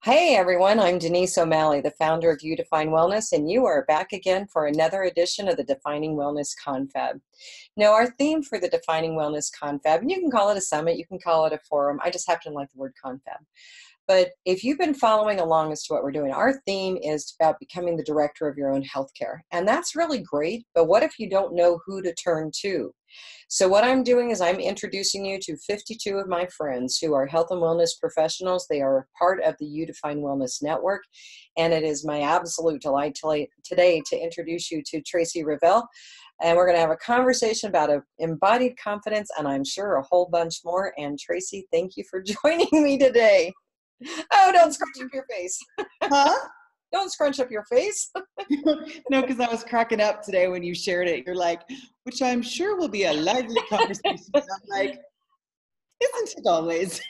Hey everyone, I'm Denise O'Malley, the founder of You Define Wellness, and you are back again for another edition of the Defining Wellness Confab. Now, our theme for the Defining Wellness Confab, and you can call it a summit, you can call it a forum, I just happen to like the word confab. But if you've been following along as to what we're doing, our theme is about becoming the director of your own healthcare. And that's really great, but what if you don't know who to turn to? So what I'm doing is I'm introducing you to 52 of my friends who are health and wellness professionals. They are part of the You Define Wellness Network. And it is my absolute delight today to introduce you to Tracy Revell. And we're going to have a conversation about embodied confidence, and I'm sure a whole bunch more. And Tracy, thank you for joining me today. Oh, don't scrunch up your face. Huh? Don't scrunch up your face. No, because I was cracking up today when you shared it. You're like, which I'm sure will be a lively conversation. I'm like, isn't it always?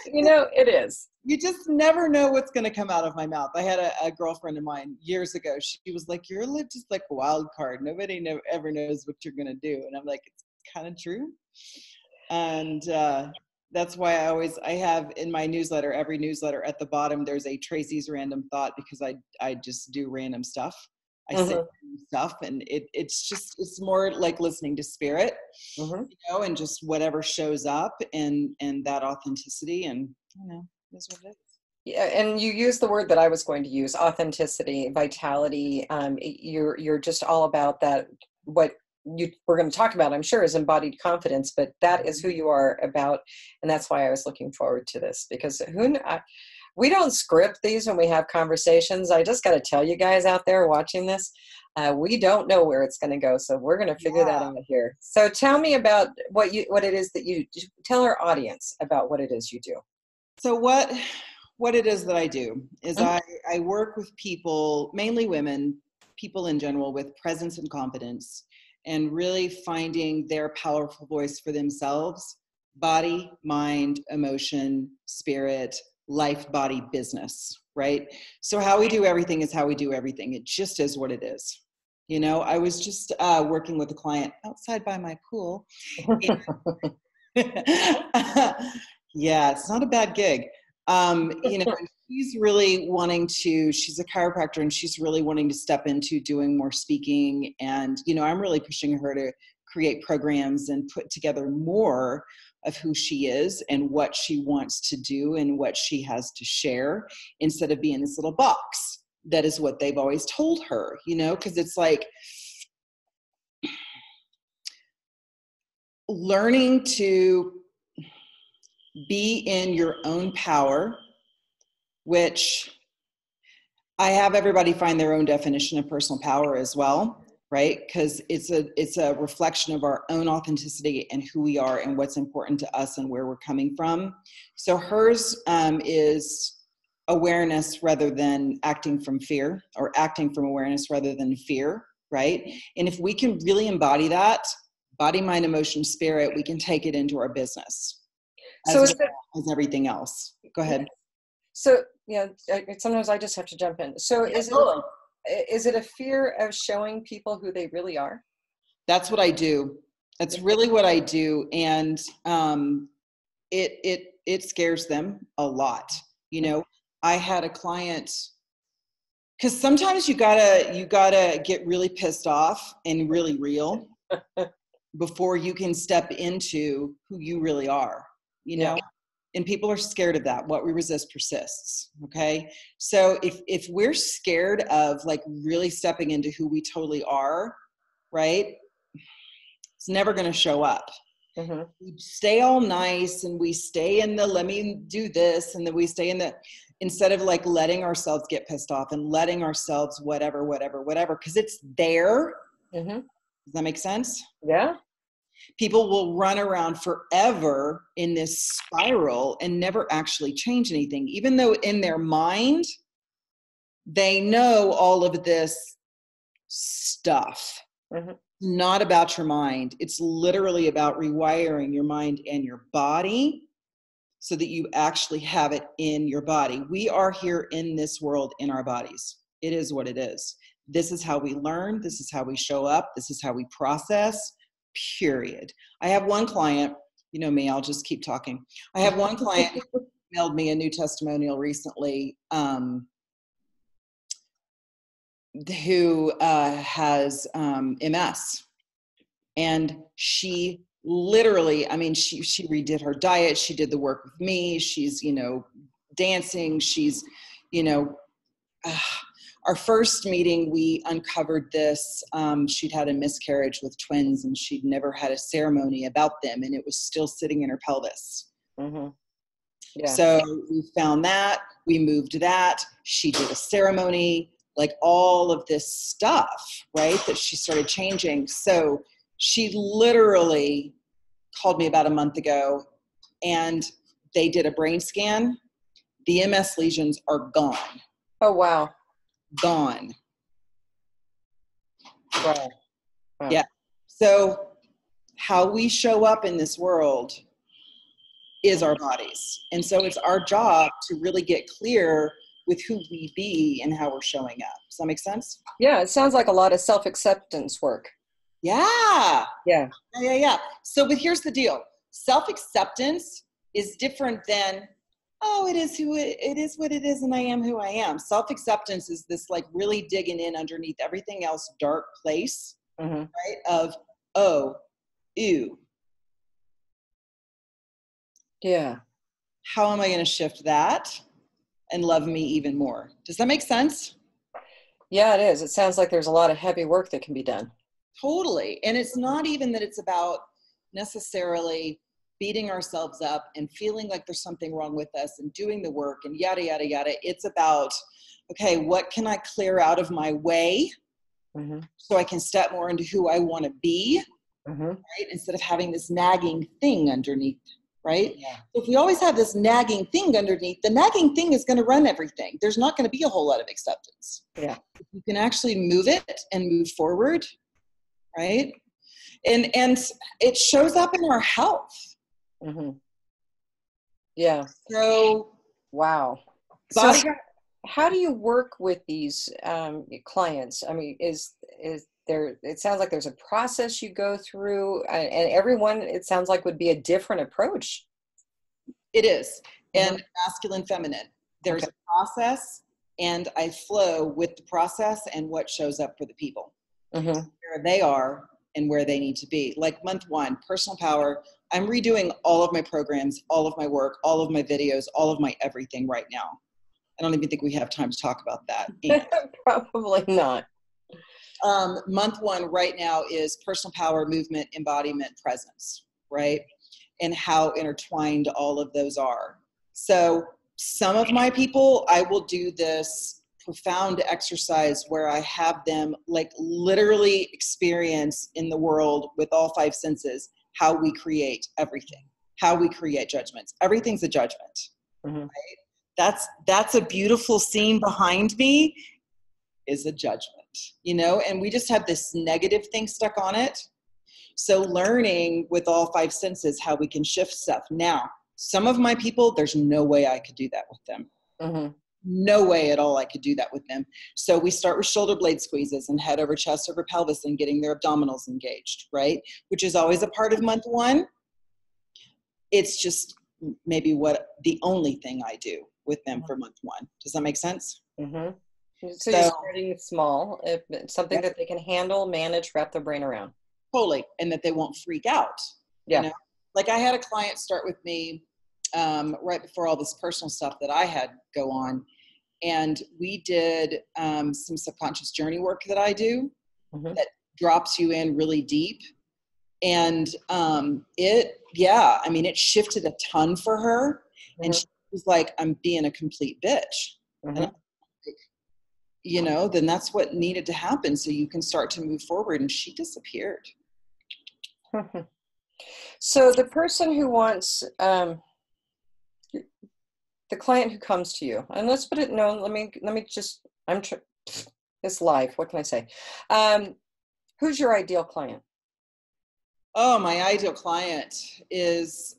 It is. You just never know what's going to come out of my mouth. I had a girlfriend of mine years ago. She was like, you're just like a wild card. Nobody ever knows what you're going to do. And I'm like, it's kind of true. And that's why I have in my newsletter, every newsletter at the bottom, there's a Tracy's random thought, because I just do random stuff. I say random stuff, and it's more like listening to spirit, and just whatever shows up and that authenticity, and that's what it is. Yeah, and you use the word that I was going to use, authenticity, vitality. You're just all about that. What we're going to talk about, I'm sure, is embodied confidence, but that is who you are about, and that's why I was looking forward to this, because we don't script these when we have conversations. I just got to tell you guys out there watching this, we don't know where it's going to go, so we're going to figure that out here. So tell me about what it is that you tell our audience about what it is you do. So what it is that I do is I work with people, mainly women, people in general, with presence and confidence, and really finding their powerful voice for themselves: body, mind, emotion, spirit, life, body, business, right? So how we do everything is how we do everything. It just is what it is. I was just working with a client outside by my pool. Yeah, it's not a bad gig. She's really she's a chiropractor, and she's really wanting to step into doing more speaking. And, I'm really pushing her to create programs and put together more of who she is and what she wants to do and what she has to share, instead of being this little box. That is what they've always told her, because it's like learning to be in your own power, which I have everybody find their own definition of personal power as well, right? Because it's a reflection of our own authenticity and who we are and what's important to us and where we're coming from. So hers is awareness rather than acting from fear, or acting from awareness rather than fear, right? And if we can really embody that, body, mind, emotion, spirit, we can take it into our business. So as everything else. Go ahead. So, sometimes I just have to jump in. So is it a fear of showing people who they really are? That's what I do. That's really what I do. And it scares them a lot. I had a client, because sometimes you gotta get really pissed off and really real before you can step into who you really are. And people are scared of that. What we resist persists. Okay. So if we're scared of like really stepping into who we totally are, right, it's never going to show up. We stay all nice, and we stay in the, let me do this. And then we stay in the, instead of like letting ourselves get pissed off and letting ourselves whatever, because it's there. Does that make sense? Yeah. People will run around forever in this spiral and never actually change anything, even though in their mind, they know all of this stuff. Not about your mind. It's literally about rewiring your mind and your body so that you actually have it in your body. We are here in this world in our bodies. It is what it is. This is how we learn. This is how we show up. This is how we process. Period. I have one client, you know me, I'll just keep talking. I have one client emailed me a new testimonial recently, who has MS. And she literally, I mean, she redid her diet. She did the work with me. She's, dancing. She's, our first meeting, we uncovered this. She'd had a miscarriage with twins, and she'd never had a ceremony about them, and it was still sitting in her pelvis. Mm-hmm. Yeah. So we found that, we moved that. She did a ceremony, like all of this stuff, right? That she started changing. So she literally called me about a month ago, and they did a brain scan. The MS lesions are gone. Oh, wow. Gone. Wow. Wow. Yeah. So how we show up in this world is our bodies. And so it's our job to really get clear with who we be and how we're showing up. Does that make sense? Yeah, it sounds like a lot of self-acceptance work. Yeah. Yeah. Yeah. So, but here's the deal. Self-acceptance is different than, oh, it is what it is, and I am who I am. Self-acceptance is this like really digging in underneath everything else dark place, Mm-hmm. right? Of, oh, ew. Yeah. How am I going to shift that and love me even more? Does that make sense? Yeah, it is. It sounds like there's a lot of heavy work that can be done. Totally. And it's not even that it's about necessarily beating ourselves up and feeling like there's something wrong with us and doing the work and yada, yada, yada. It's about, okay, what can I clear out of my way Mm-hmm. so I can step more into who I want to be, Mm-hmm. right? Instead of having this nagging thing underneath, right? Yeah. So if we always have this nagging thing underneath, the nagging thing is going to run everything. There's not going to be a whole lot of acceptance. Yeah. If you can actually move it and move forward, right? And it shows up in our health. Mm-hmm. Yeah. So Wow. So how do you work with these clients? I mean, is there, it sounds like there's a process you go through, and everyone, it sounds like, would be a different approach. it is. Mm-hmm. And masculine, feminine. There's Okay. a process, and I flow with the process and what shows up for the people. Mm-hmm. Where they are and where they need to be. Like month one, personal power. I'm redoing all of my programs, all of my work, all of my videos, all of my everything right now. I don't even think we have time to talk about that. And, Probably not. month one right now is personal power, movement, embodiment, presence, right? And how intertwined all of those are. So some of my people, I will do this profound exercise where I have them like literally experience in the world with all five senses how we create everything, how we create judgments. Everything's a judgment. Mm-hmm. Right? That's a beautiful scene behind me is a judgment, and we just have this negative thing stuck on it. So learning with all five senses how we can shift stuff. Now, some of my people, there's no way I could do that with them. Mm-hmm. No way at all I could do that with them. So we start with shoulder blade squeezes and head over chest over pelvis and getting their abdominals engaged, right? Which is always a part of month one. It's just maybe the only thing I do with them for month one. Does that make sense? Mm-hmm. So you're starting small, if it's something that they can handle, manage, wrap their brain around. Totally. And that they won't freak out. Yeah. Like I had a client start with me right before all this personal stuff that I had go on. And we did some subconscious journey work that I do that drops you in really deep. And it shifted a ton for her. And she was like, I'm being a complete bitch. And I'm like, then that's what needed to happen so you can start to move forward. And she disappeared. So the person who wants, the client who comes to you, and let's put it, no, let me just, it's live. What can I say? Who's your ideal client? Oh, my ideal client is,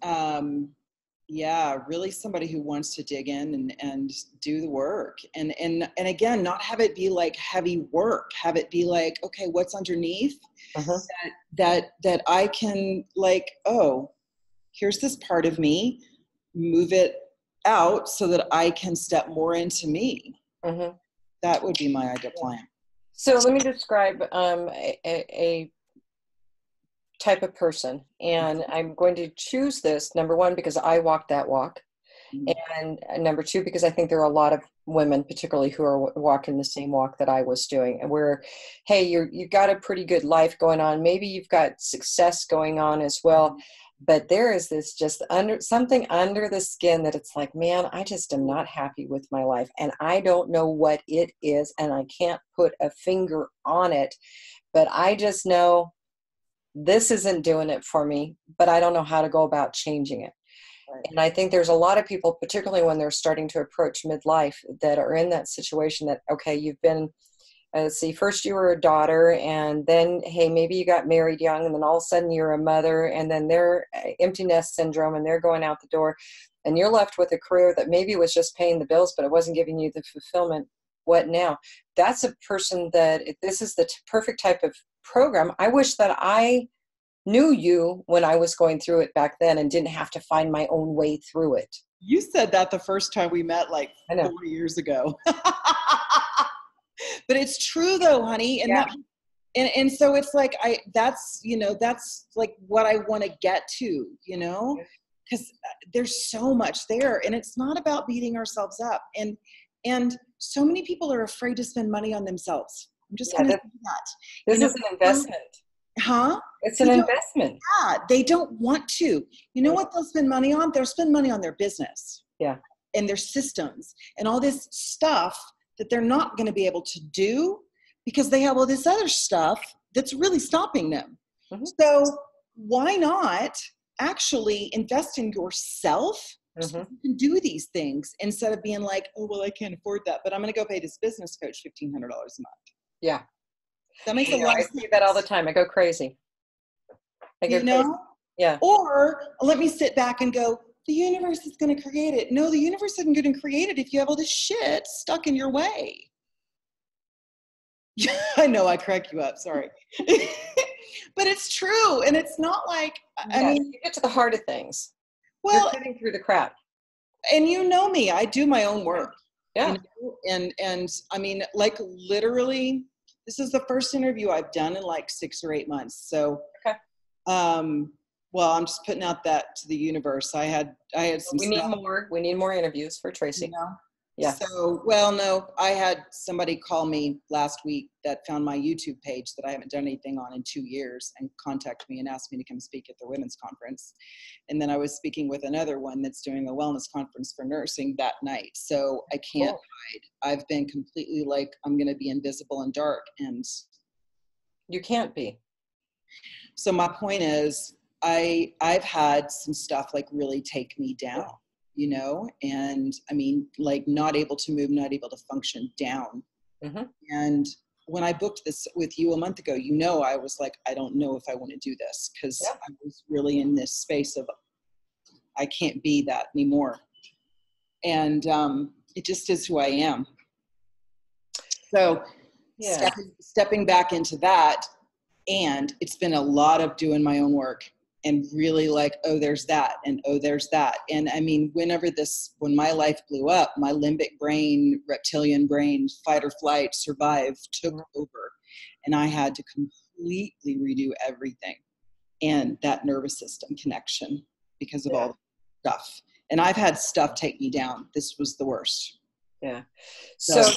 really somebody who wants to dig in and do the work. And again, not have it be like heavy work, have it be like, okay, what's underneath that I can like, oh, here's this part of me, move it out so that I can step more into me. Mm-hmm. That would be my ideal plan. So let me describe a type of person. And I'm going to choose this, number one, because I walk that walk. And number two, because I think there are a lot of women, particularly who are walking the same walk that I was doing, and where, hey, you've got a pretty good life going on. Maybe you've got success going on as well. But there is this just something under the skin that it's like, man, I just am not happy with my life. And I don't know what it is. And I can't put a finger on it. But I just know this isn't doing it for me, but I don't know how to go about changing it. Right. And I think there's a lot of people, particularly when they're starting to approach midlife, that are in that situation that, okay, you've been, see, first you were a daughter, and then, hey, maybe you got married young, and then all of a sudden you're a mother, and then they're empty nest syndrome, and they're going out the door, and you're left with a career that maybe was just paying the bills, but it wasn't giving you the fulfillment. What now? That's a person that, this is the perfect type of program. I wish that I knew you when I was going through it back then and didn't have to find my own way through it. You said that the first time we met, like 4 years ago. But it's true though, honey. And and so it's like, that's like what I want to get to, because there's so much there, and it's not about beating ourselves up. And so many people are afraid to spend money on themselves. I'm just going to say that. This is an investment. Huh? It's an investment. Yeah, they don't want to. You know what they'll spend money on? They'll spend money on their business. Yeah. And their systems and all this stuff that they're not going to be able to do because they have all this other stuff that's really stopping them. Mm-hmm. So why not actually invest in yourself so you can do these things instead of being like, oh, well, I can't afford that, but I'm going to go pay this business coach $1,500 a month. Yeah. That makes a lot of sense. I see that all the time. I go crazy. Yeah. Or let me sit back and go, the universe is going to create it. No, the universe isn't going to create it if you have all this shit stuck in your way. I know, I crack you up. Sorry. But it's true. And it's not like, I mean, you get to the heart of things. Well, you're cutting through the crap. And you know me, I do my own work. Yeah. And I mean, like literally, this is the first interview I've done in like 6 or 8 months. So, well, I'm just putting out that to the universe. I had some We need more interviews for Tracy. Yeah. So, well, no, I had somebody call me last week that found my YouTube page that I haven't done anything on in 2 years and contact me and asked me to come speak at the women's conference. And then I was speaking with another one that's doing a wellness conference for nursing that night. So I can't hide. I've been completely like, I'm going to be invisible and dark. And you can't be. So my point is, I've had some stuff like really take me down. And I mean, like not able to move, not able to function down. Mm-hmm. And when I booked this with you a month ago, I was like, I don't know if I want to do this because I was really in this space of, I can't be that anymore. And it just is who I am. So stepping back into that, and it's been a lot of doing my own work. And really like, oh, there's that. And oh, there's that. And I mean, when my life blew up, my limbic brain, reptilian brain, fight or flight, survive took over. And I had to completely redo everything. And that nervous system connection because of all the stuff. And I've had stuff take me down. This was the worst. Yeah. So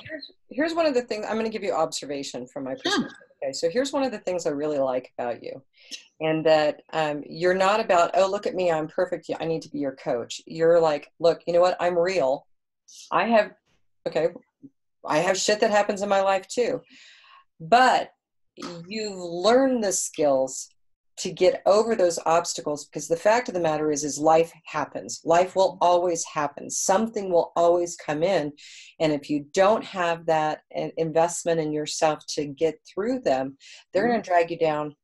here's one of the things, I'm going to give you observation from my perspective. Okay. So here's one of the things I really like about you. And that you're not about, oh, look at me, I'm perfect, I need to be your coach. You're like, look, you know what? I'm real. I have shit that happens in my life too. But you've learned the skills to get over those obstacles, because the fact of the matter is life happens. Life will always happen. Something will always come in. And if you don't have that investment in yourself to get through them, they're going to drag you down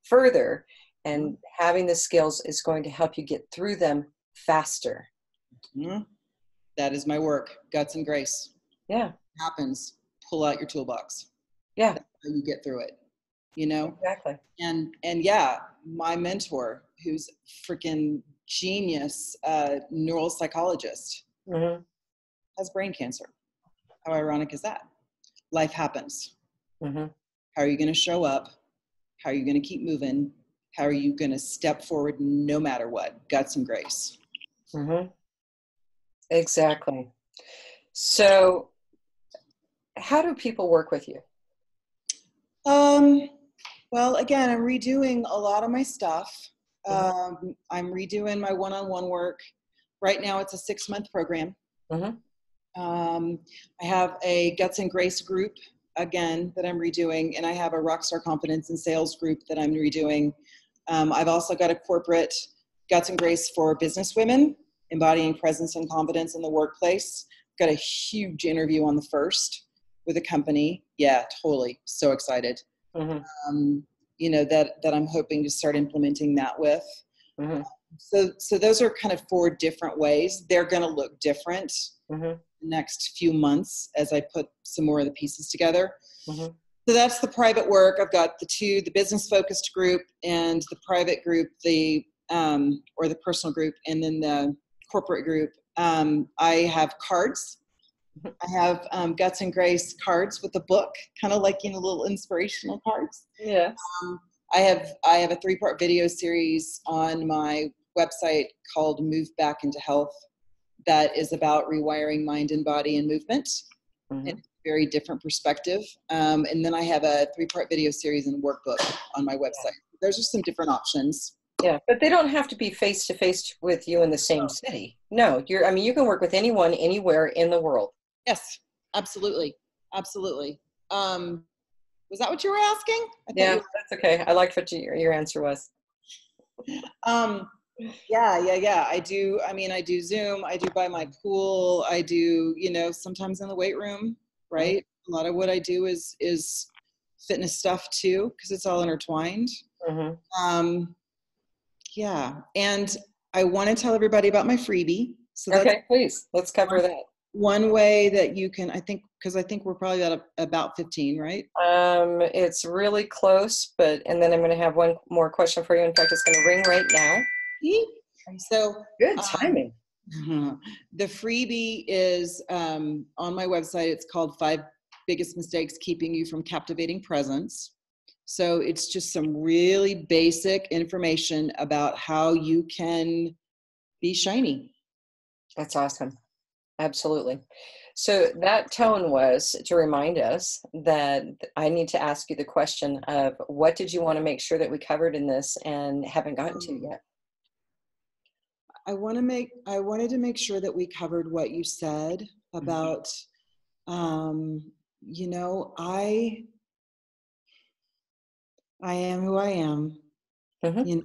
further, and having the skills is going to help you get through them faster. Mm-hmm. That is my work. Guts and grace. Yeah. It happens. Pull out your toolbox. Yeah. That's how you get through it. Exactly. And yeah, my mentor, who's freaking genius, neural psychologist, Mm-hmm. has brain cancer. How ironic is that? Life happens. Mm-hmm. How are you going to show up? How are you going to keep moving? How are you going to step forward no matter what? Guts and grace. Mm-hmm. Exactly. So how do people work with you? Well, again, I'm redoing a lot of my stuff. Mm-hmm. I'm redoing my one-on-one work. Right now, it's a 6-month program. Mm-hmm. I have a Guts and Grace group, again, that I'm redoing, and I have a Rockstar Confidence and Sales group that I'm redoing. I've also got a corporate Guts and Grace for business women, embodying presence and confidence in the workplace. Got a huge interview on the 1st with a company. Yeah, totally. So excited. Mm-hmm. That I'm hoping to start implementing that with. Mm-hmm. So those are kind of 4 different ways. They're going to look different Mm-hmm. the next few months as I put some more of the pieces together. Mm-hmm. So that's the private work. I've got the business focused group and the private group, or the personal group, and then the corporate group. I have cards. I have Guts and Grace cards with a book, kind of like, little inspirational cards. Yes. I have a 3-part video series on my website called Move Back into Health that is about rewiring mind and body and movement Mm-hmm. in a very different perspective. And then I have a 3-part video series and workbook on my website. Those are some different options. Yeah, but they don't have to be face to face with you in the same city. No, you can work with anyone, anywhere in the world. Yes, absolutely. Absolutely. Was that what you were asking? Yeah, that's okay. I liked what your answer was. Yeah. I do Zoom. I do by my pool. I do, sometimes in the weight room, right? Mm-hmm. A lot of what I do is fitness stuff too, because it's all intertwined. Mm-hmm. Yeah. And I want to tell everybody about my freebie. So that's Okay, please, let's cover that. one way that you can, because I think we're probably at about 15, right? It's really close, and then I'm going to have one more question for you. In fact, it's going to ring right now. So Good timing. The freebie is on my website. It's called 5 Biggest Mistakes Keeping You from Captivating Presence. So it's just some really basic information about how you can be shiny. That's awesome. Absolutely. So that tone was to remind us that I need to ask you the question of what did you want to make sure that we covered in this and haven't gotten to yet? I wanted to make sure that we covered what you said about, I am who I am, Mm-hmm.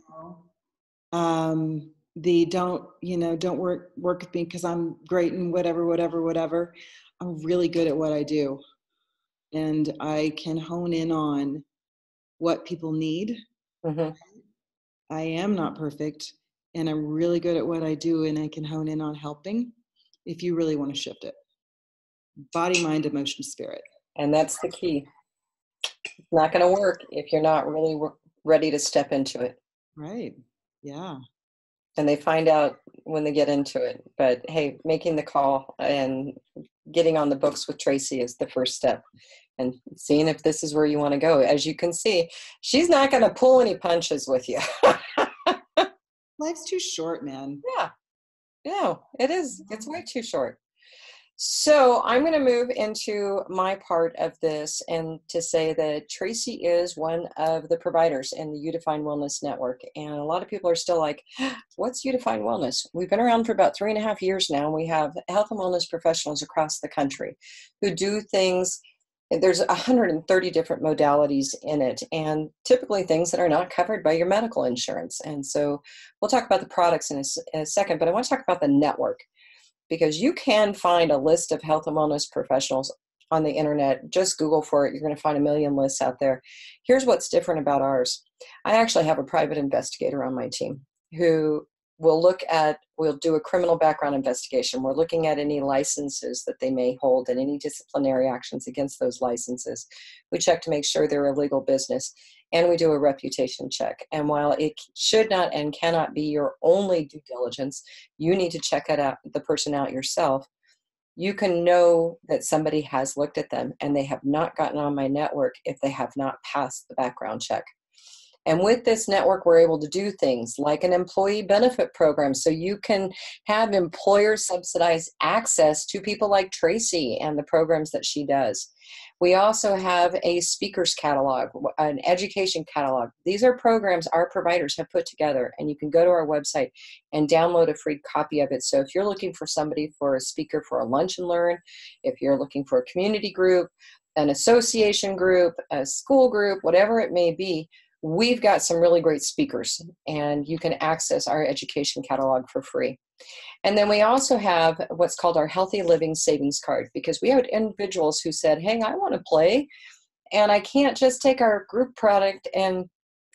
Don't work with me because I'm great and whatever. I'm really good at what I do. And I can hone in on what people need. Mm-hmm. I am not perfect, and I'm really good at what I do, and I can hone in on helping if you really want to shift it. Body, mind, emotion, spirit. And that's the key. It's not going to work if you're not really ready to step into it. Right. Yeah. And they find out when they get into it. But hey, making the call and getting on the books with Tracy is the first step. And seeing if this is where you want to go. As you can see, she's not going to pull any punches with you. Life's too short, man. Yeah. No, it is. It's way too short. So I'm going to move into my part of this and to say that Tracy is one of the providers in the Udefine Wellness Network. And a lot of people are still like, what's Udefine Wellness? We've been around for about 3.5 years now. We have health and wellness professionals across the country who do things. There's 130 different modalities in it, and typically things that are not covered by your medical insurance. And so we'll talk about the products in a second, but I want to talk about the network, because you can find a list of health and wellness professionals on the internet. Just Google for it. You're going to find a million lists out there. Here's what's different about ours. I actually have a private investigator on my team who we'll do a criminal background investigation. We're looking at any licenses that they may hold and any disciplinary actions against those licenses. We check to make sure they're a legal business. and we do a reputation check. And while it should not and cannot be your only due diligence, you need to check it out, the person out yourself. You can know that somebody has looked at them and they have not gotten on my network if they have not passed the background check. And with this network, we're able to do things like an employee benefit program. So you can have employer subsidized access to people like Tracy and the programs that she does. We also have a speakers catalog, an education catalog. These are programs our providers have put together, and you can go to our website and download a free copy of it. So if you're looking for somebody for a speaker for a lunch and learn, if you're looking for a community group, an association group, a school group, whatever it may be, we've got some really great speakers, and you can access our education catalog for free. And then we also have what's called our Healthy Living Savings Card, because we have individuals who said, hey, I want to play, and I can't just take our group product and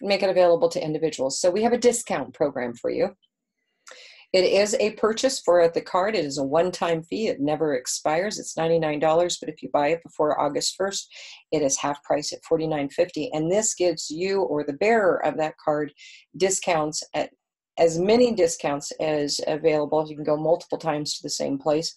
make it available to individuals. So we have a discount program for you. It is a purchase for the card. It is a one-time fee. It never expires. It's $99, but if you buy it before August 1st, it is half price at $49.50. And this gives you or the bearer of that card discounts at as many discounts as available. You can go multiple times to the same place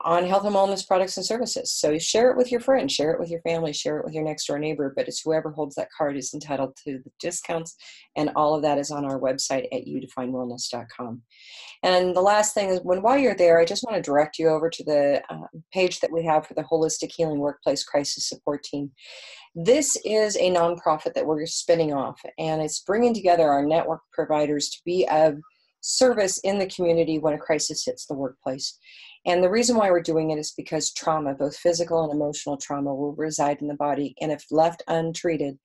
on health and wellness products and services. So you share it with your friends, share it with your family, share it with your next door neighbor, but it's whoever holds that card is entitled to the discounts, and all of that is on our website at youdefinewellness.com. And the last thing is, while you're there, I just want to direct you over to the page that we have for the Holistic Healing Workplace Crisis Support Team. This is a nonprofit that we're spinning off, and it's bringing together our network providers to be of service in the community when a crisis hits the workplace. And the reason why we're doing it is because trauma, both physical and emotional trauma, will reside in the body. And if left untreated,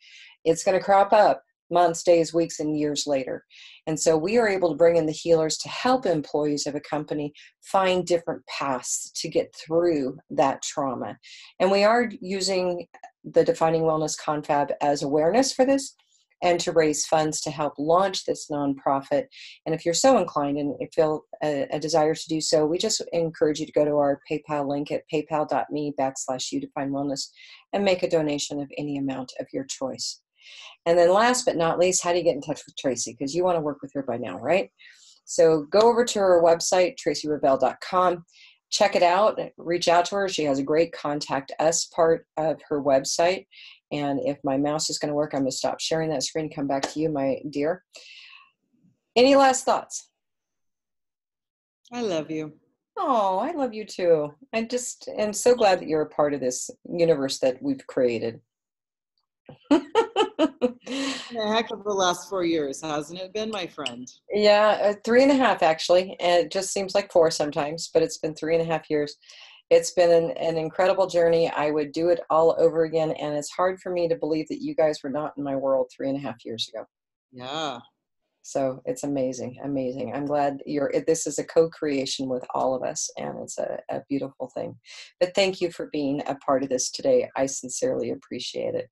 it's going to crop up months, days, weeks, and years later. And so we are able to bring in the healers to help employees of a company find different paths to get through that trauma. And we are using the Defining Wellness Confab as awareness for this, and to raise funds to help launch this nonprofit. And if you're so inclined and feel a desire to do so, we just encourage you to go to our PayPal link at paypal.me/youdefinewellness and make a donation of any amount of your choice. And then last but not least, how do you get in touch with Tracy? Because you want to work with her by now, right? So go over to her website, tracyrevell.com. Check it out, reach out to her. She has a great contact us part of her website. And if my mouse is going to work, I'm going to stop sharing that screen and come back to you, my dear. Any last thoughts? I love you. Oh, I love you too. I just am so glad that you're a part of this universe that we've created. A heck of the last 4 years, hasn't it been, my friend? Yeah, 3.5 actually. And it just seems like 4 sometimes, but it's been 3.5 years. It's been an incredible journey. I would do it all over again. And it's hard for me to believe that you guys were not in my world 3.5 years ago. Yeah. So it's amazing, amazing. I'm glad this is a co-creation with all of us, and it's a beautiful thing. But thank you for being a part of this today. I sincerely appreciate it.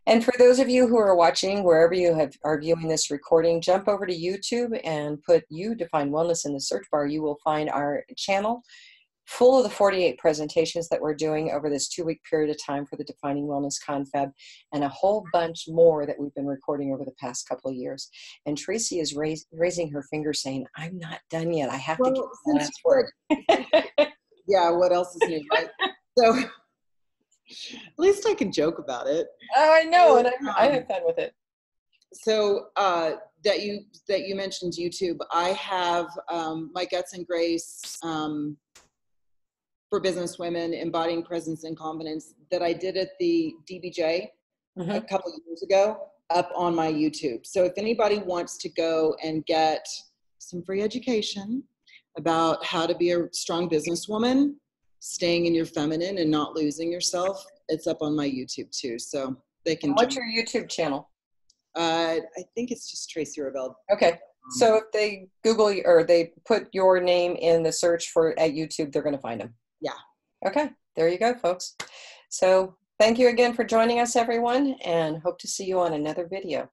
And for those of you who are watching, wherever you are viewing this recording, jump over to YouTube and put You Define Wellness in the search bar. You will find our channel full of the 48 presentations that we're doing over this 2-week period of time for the Defining Wellness Confab, and a whole bunch more that we've been recording over the past couple of years. And Tracy is raising her finger saying, I'm not done yet. I have to get the last word. Yeah, what else is new, right? So at least I can joke about it. Oh, I know, and I have fun with it. So that you mentioned YouTube, I have my Guts and Grace for business women, embodying presence and confidence, that I did at the DBJ a couple of years ago, up on my YouTube. So if anybody wants to go and get some free education about how to be a strong businesswoman, staying in your feminine and not losing yourself, it's up on my YouTube too. So they can. What's your YouTube channel? I think it's just Tracy Revell. Okay. So if they Google or they put your name in the search at YouTube, they're going to find them. Yeah. Okay. There you go, folks. So thank you again for joining us, everyone, and hope to see you on another video.